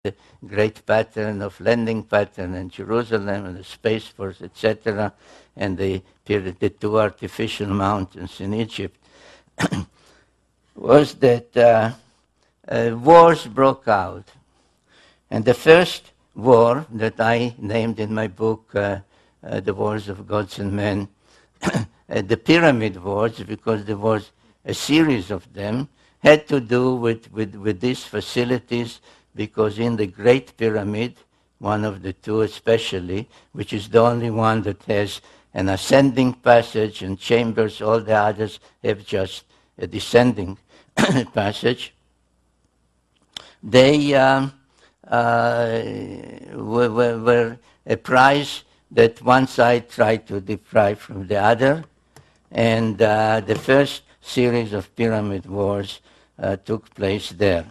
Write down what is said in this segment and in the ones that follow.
the great pattern of landing pattern in Jerusalem and the Space Force, etc., and the two artificial mountains in Egypt, was that wars broke out. And the first war that I named in my book, The Wars of Gods and Men, the Pyramid Wars, because there was a series of them, had to do with these facilities, because in the Great Pyramid, one of the two especially, which is the only one that has an ascending passage and chambers, all the others have just a descending passage, they were a prize that one side tried to deprive from the other, and the first series of pyramid wars took place there.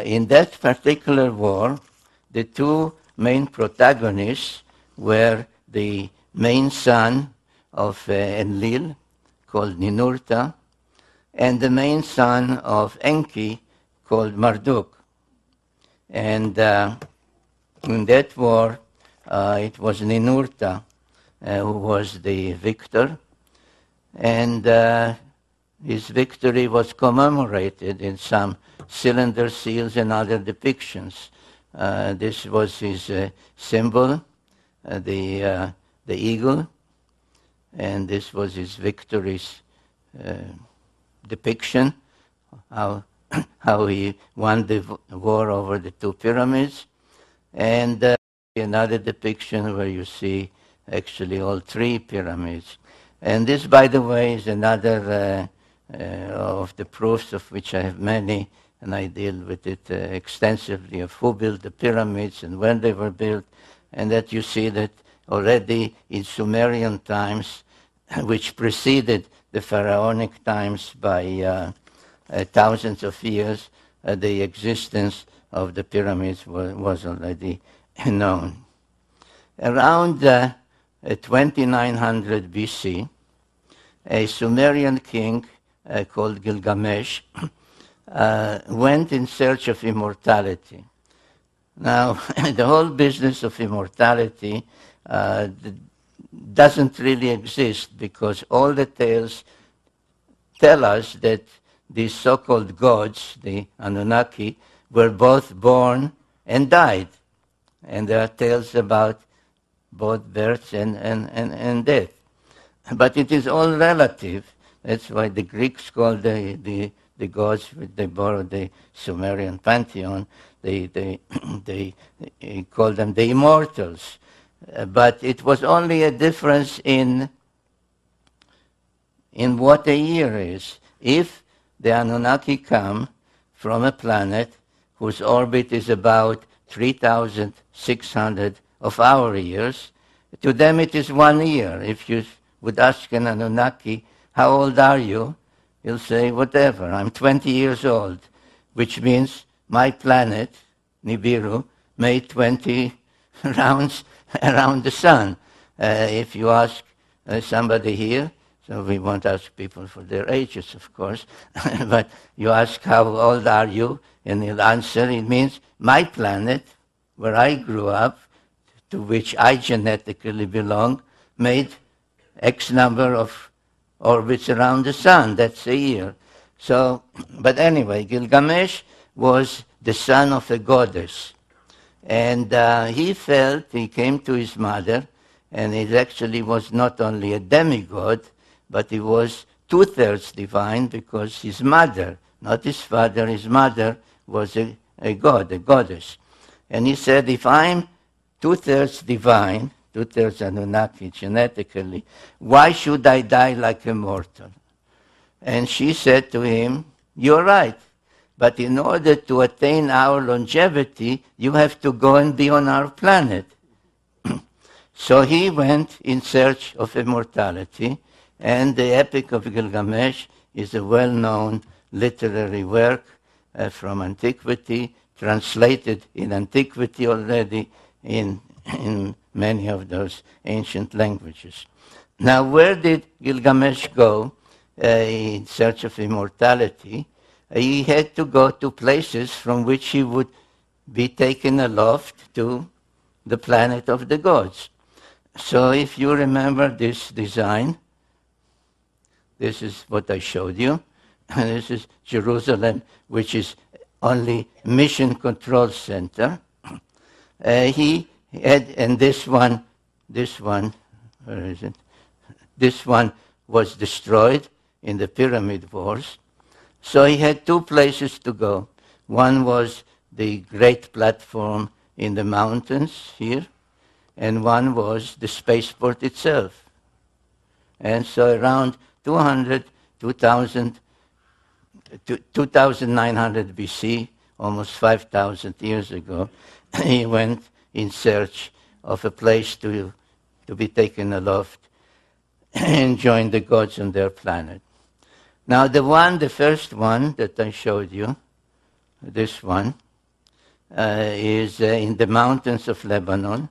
In that particular war, the two main protagonists were the main son of Enlil, called Ninurta, and the main son of Enki, called Marduk. And in that war, it was Ninurta who was the victor, and his victory was commemorated in some cylinder seals and other depictions. This was his symbol, the eagle, and this was his victory's depiction, how he won the war over the two pyramids, and another depiction where you see actually all three pyramids. And this, by the way, is another of the proofs, of which I have many, and I deal with it extensively, of who built the pyramids and when they were built, and that you see that already in Sumerian times, which preceded the pharaonic times by thousands of years, the existence of the pyramids was already known. Around 2900 BC, a Sumerian king called Gilgamesh went in search of immortality. Now, the whole business of immortality doesn't really exist, because all the tales tell us that these so-called gods, the Anunnaki, were both born and died. And there are tales about both birth and death. But it is all relative. That's why the Greeks called the gods, they borrowed the Sumerian pantheon, they called them the immortals. But it was only a difference in what a year is. If the Anunnaki come from a planet whose orbit is about 3,600 of our years, to them it is 1 year. If you would ask an Anunnaki, how old are you? He'll say, whatever, I'm 20 years old, which means my planet, Nibiru, made 20 rounds around the sun. If you ask somebody here, so we won't ask people for their ages, of course, but you ask, how old are you? And he'll answer, it means my planet, where I grew up, to which I genetically belong, made X number of orbits around the sun. That's a year. So, but anyway, Gilgamesh was the son of a goddess. And he came to his mother, and he actually was not only a demigod, but he was 2/3 divine, because his mother, not his father, his mother was a god, a goddess. And he said, if I'm 2/3 divine, 2/3 Anunnaki genetically, why should I die like a mortal? And she said to him, you're right, but in order to attain our longevity, you have to go and be on our planet. So he went in search of immortality, and the Epic of Gilgamesh is a well-known literary work from antiquity, translated in antiquity already in many of those ancient languages. Now, where did Gilgamesh go in search of immortality? he had to go to places from which he would be taken aloft to the planet of the gods. So if you remember this design, this is what I showed you. This is Jerusalem, which is only mission control center. He had, and this one, where is it? This one was destroyed in the Pyramid Wars. So he had two places to go. One was the great platform in the mountains here, and one was the spaceport itself. And so around 2900 BC, almost 5,000 years ago, he went in search of a place to be taken aloft and join the gods on their planet. Now the first one that I showed you, this one, is in the mountains of Lebanon.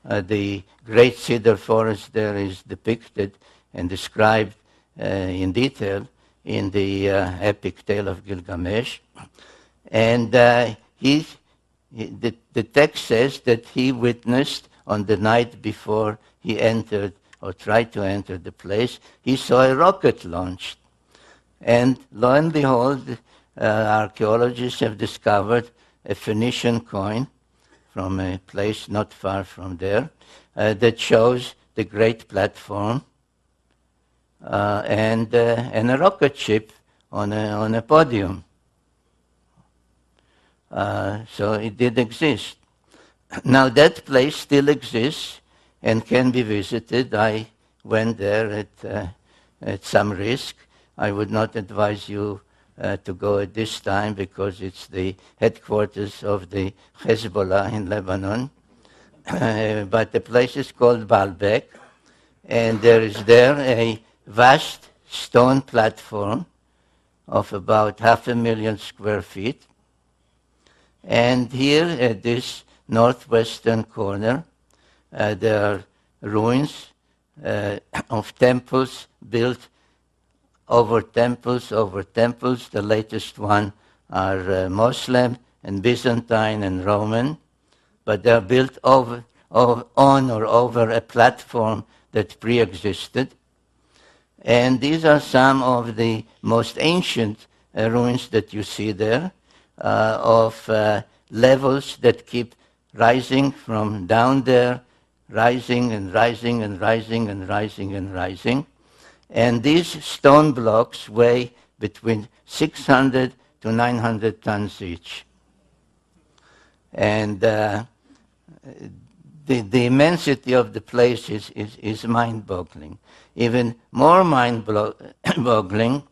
The great cedar forest there is depicted and described in detail in the epic tale of Gilgamesh. And the text says that he witnessed on the night before he entered or tried to enter the place, he saw a rocket launched. And lo and behold, archaeologists have discovered a Phoenician coin from a place not far from there that shows the great platform and a rocket ship on a podium. So it did exist. Now that place still exists and can be visited. I went there at some risk. I would not advise you to go at this time because it's the headquarters of the Hezbollah in Lebanon. But the place is called Baalbek, and there is there a vast stone platform of about 500,000 square feet. And here at this northwestern corner, there are ruins of temples built over temples. The latest one are Muslim and Byzantine and Roman, but they're built on or over a platform that pre-existed. And these are some of the most ancient ruins that you see there, of levels that keep rising from down there, rising and rising and rising and rising and rising. And these stone blocks weigh between 600 to 900 tons each. And the immensity of the place is mind-boggling. Even more mind-boggling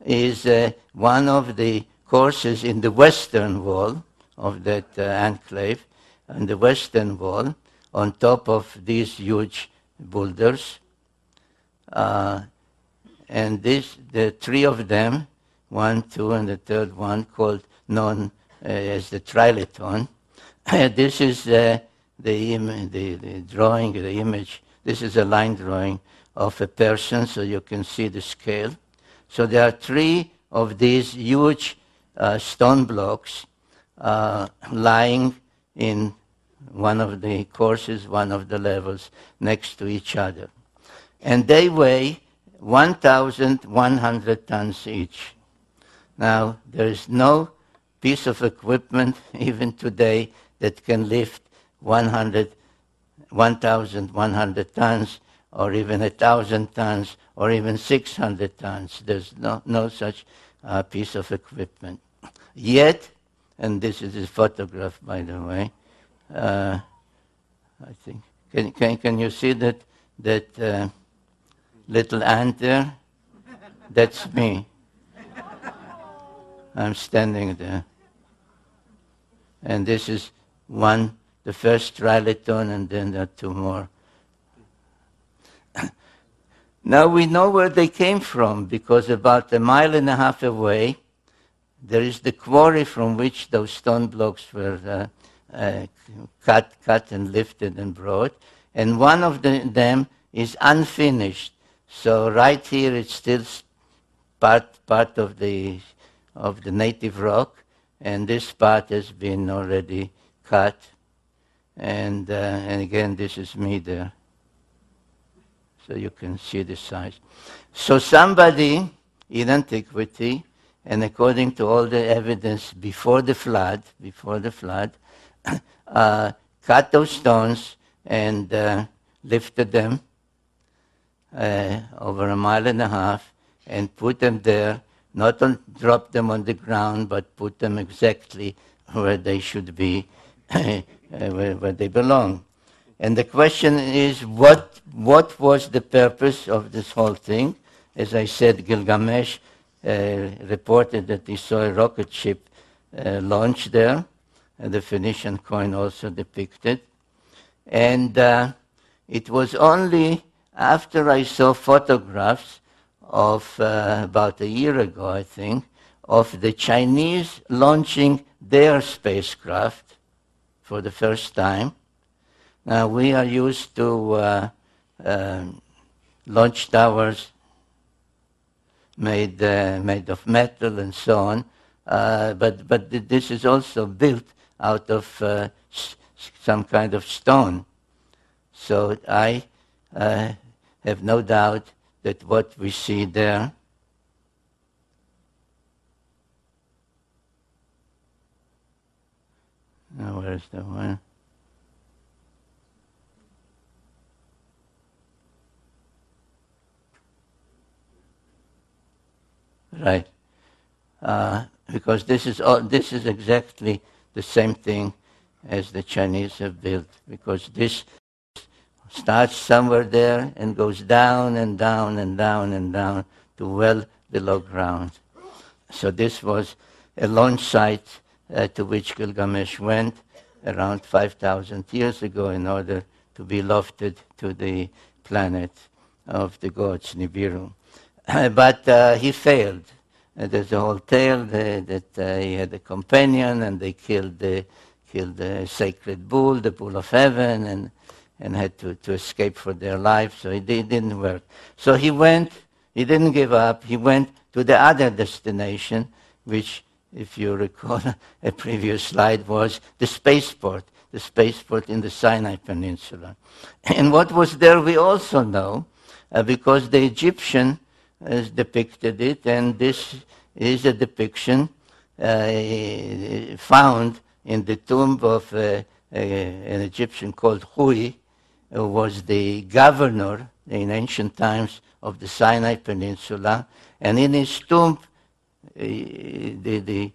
is one of the courses in the western wall of that enclave, on the western wall, on top of these huge boulders. And the three of them, 1, 2, and the third one, known as the Trilithon. This is the drawing, the image. This is a line drawing of a person, so you can see the scale. So there are three of these huge stone blocks lying in one of the courses, one of the levels, next to each other. And they weigh 1,100 tons each. Now, there is no piece of equipment, even today, that can lift 1,100 tons, or even 1,000 tons, or even 600 tons. There's no such piece of equipment. Yet, and this is a photograph, by the way, I think, can you see that little ant there? That's me. I'm standing there. And this is one, the first trilithon, and then there are two more. Now we know where they came from, because about 1.5 miles away, there is the quarry from which those stone blocks were cut and lifted and brought. And one of them is unfinished. So right here it's still part of the of the native rock, and this part has been already cut. And again, this is me there. So you can see the size. So somebody in antiquity, and according to all the evidence before the flood, cut those stones and lifted them over 1.5 miles and put them there, not drop them on the ground, but put them exactly where they should be, where they belong. And the question is, what was the purpose of this whole thing? As I said, Gilgamesh reported that he saw a rocket ship launch there, and the Phoenician coin also depicted. And it was only after I saw photographs of about a year ago, I think, of the Chinese launching their spacecraft for the first time. Now, we are used to launch towers made of metal and so on, but this is also built out of some kind of stone. So I have no doubt that what we see there now, where is the one? Right, because this is exactly the same thing as the Chinese have built, because this starts somewhere there and goes down and down and down and down to well below ground. So this was a launch site to which Gilgamesh went around 5,000 years ago in order to be lofted to the planet of the gods, Nibiru. But he failed. There's a whole tale that he had a companion, and they killed the sacred bull, the bull of heaven, and had to escape for their life. So it didn't work. So he didn't give up. He went to the other destination, which, if you recall a previous slide, was the spaceport in the Sinai Peninsula. And what was there we also know, because the Egyptian has depicted it, and this is a depiction found in the tomb of an Egyptian called Hui, who was the governor in ancient times of the Sinai Peninsula. And in his tomb, the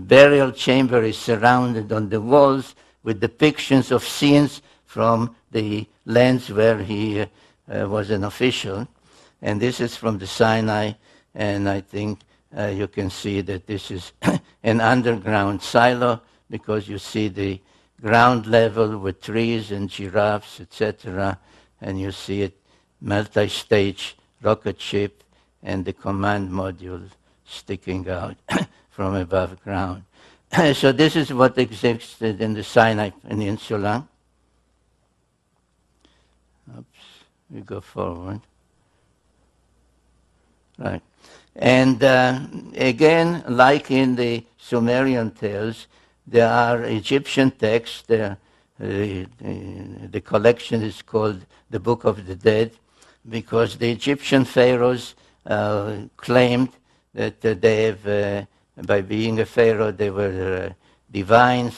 burial chamber is surrounded on the walls with depictions of scenes from the lands where he was an official. And this is from the Sinai, and I think you can see that this is an underground silo, because you see the ground level with trees and giraffes, etc., and you see it multi-stage rocket ship and the command module sticking out from above ground. So this is what existed in the Sinai Peninsula. Oops, we go forward. Right. And again, like in the Sumerian tales, there are Egyptian texts. The collection is called the Book of the Dead, because the Egyptian pharaohs claimed that they have, by being a pharaoh, they were divine.